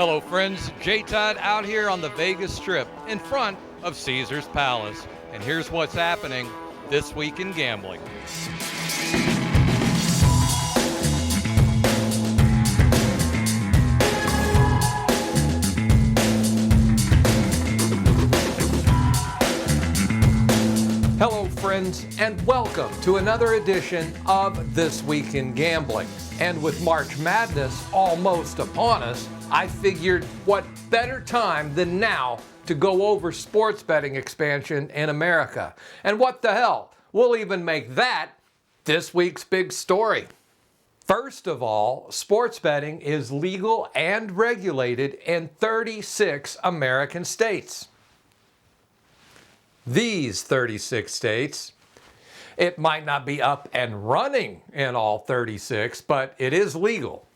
Hello friends, J-Todd out here on the Vegas Strip in front of Caesar's Palace. And here's what's happening this week in gambling. Hello friends, and welcome to another edition of This Week in Gambling. And with March Madness almost upon us, I figured what better time than now to go over sports betting expansion in America. And what the hell, we'll even make that this week's big story. First of all, sports betting is legal and regulated in 36 American states. These 36 states, it might not be up and running in all 36, but it is legal.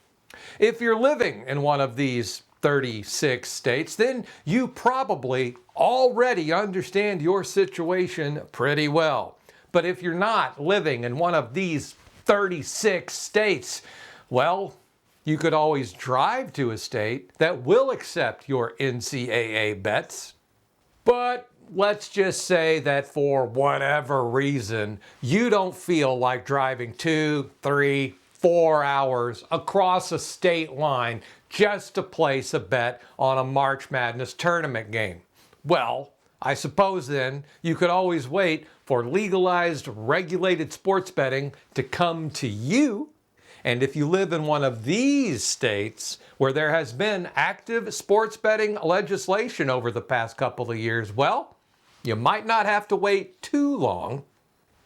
If you're living in one of these 36 states, then you probably already understand your situation pretty well. But if you're not living in one of these 36 states, well, you could always drive to a state that will accept your NCAA bets. But let's just say that for whatever reason, you don't feel like driving 2, 3, 4 hours across a state line just to place a bet on a March Madness tournament game. Well, I suppose then you could always wait for legalized, regulated sports betting to come to you. And if you live in one of these states where there has been active sports betting legislation over the past couple of years, well, you might not have to wait too long.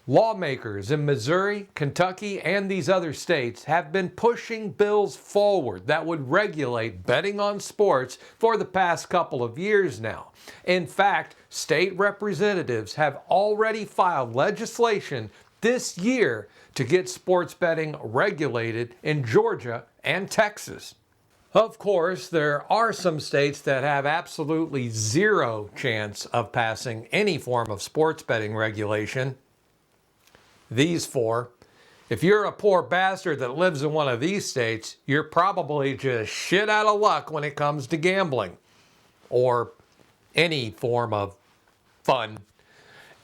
Lawmakers in Missouri, Kentucky, and these other states have been pushing bills forward that would regulate betting on sports for the past couple of years now. In fact, state representatives have already filed legislation this year to get sports betting regulated in Georgia and Texas. Of course, there are some states that have absolutely zero chance of passing any form of sports betting regulation. These four. If you're a poor bastard that lives in one of these states, you're probably just shit out of luck when it comes to gambling or any form of fun.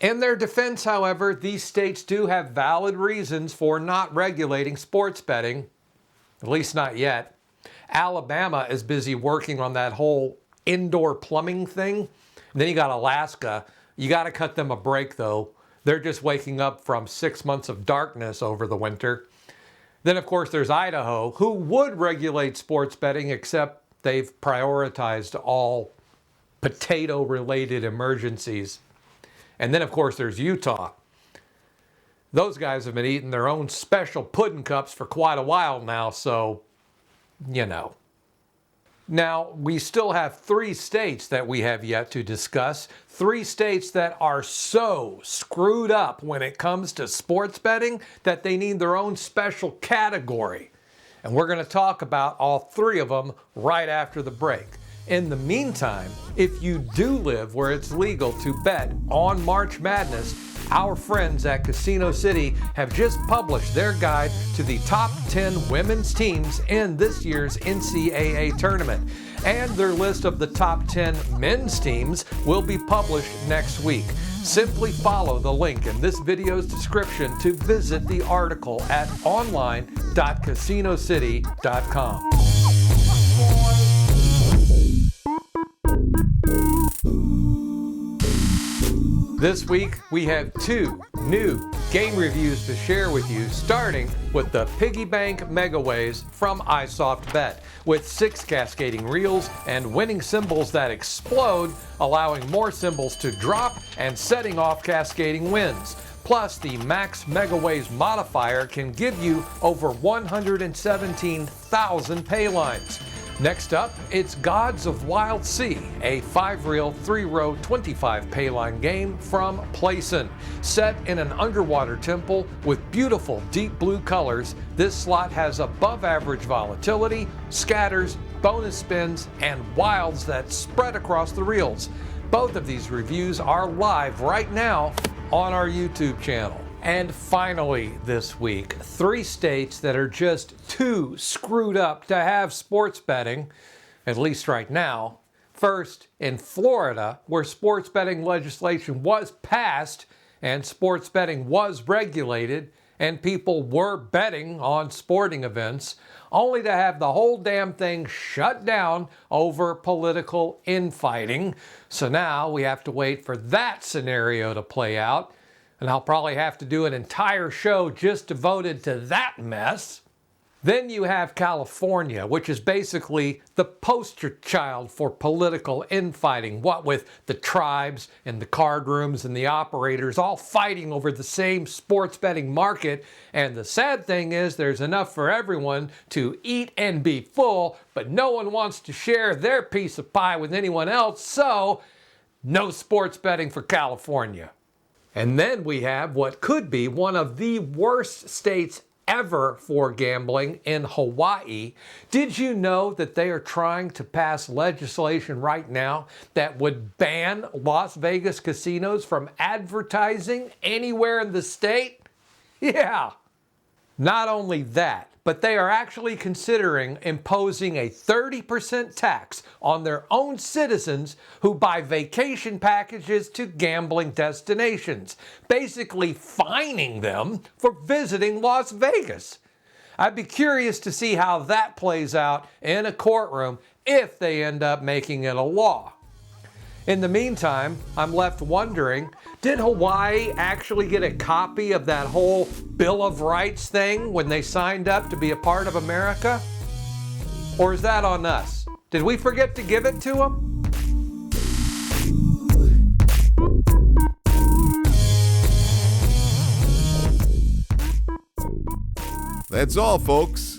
In their defense, however, these states do have valid reasons for not regulating sports betting, at least not yet. Alabama is busy working on that whole indoor plumbing thing. And then you got Alaska. You got to cut them a break, though. They're just waking up from 6 months of darkness over the winter. Then, of course, there's Idaho, who would regulate sports betting, except they've prioritized all potato-related emergencies. And then, of course, there's Utah. Those guys have been eating their own special pudding cups for quite a while now, so, you know. Now, we still have 3 states that we have yet to discuss. 3 states that are so screwed up when it comes to sports betting that they need their own special category. And we're going to talk about all 3 of them right after the break. In the meantime, if you do live where it's legal to bet on March Madness, our friends at Casino City have just published their guide to the top 10 women's teams in this year's NCAA tournament. And their list of the top 10 men's teams will be published next week. Simply follow the link in this video's description to visit the article at online.casinocity.com. This week, we have 2 new game reviews to share with you, starting with the Piggy Bank Megaways from iSoftBet, with 6 cascading reels and winning symbols that explode, allowing more symbols to drop and setting off cascading wins. Plus, the Max Megaways modifier can give you over 117,000 pay lines. Next up, it's Gods of Wild Sea, a 5-reel, 3-row, 25 payline game from Playson. Set in an underwater temple with beautiful deep blue colors, this slot has above average volatility, scatters, bonus spins, and wilds that spread across the reels. Both of these reviews are live right now on our YouTube channel. And finally this week, 3 states that are just too screwed up to have sports betting. at least right now. First, in Florida, where sports betting legislation was passed and sports betting was regulated and people were betting on sporting events, only to have the whole damn thing shut down over political infighting. So now we have to wait for that scenario to play out, and I'll probably have to do an entire show just devoted to that mess. Then you have California, which is basically the poster child for political infighting, what with the tribes and the card rooms and the operators all fighting over the same sports betting market. And the sad thing is there's enough for everyone to eat and be full, but no one wants to share their piece of pie with anyone else, so no sports betting for California. And then we have what could be one of the worst states ever for gambling in Hawaii. Did you know that they are trying to pass legislation right now that would ban Las Vegas casinos from advertising anywhere in the state? Yeah. Not only that, but they are actually considering imposing a 30% tax on their own citizens who buy vacation packages to gambling destinations, basically fining them for visiting Las Vegas. I'd be curious to see how that plays out in a courtroom if they end up making it a law. In the meantime, I'm left wondering, did Hawaii actually get a copy of that whole Bill of Rights thing when they signed up to be a part of America? Or is that on us? Did we forget to give it to them? That's all, folks.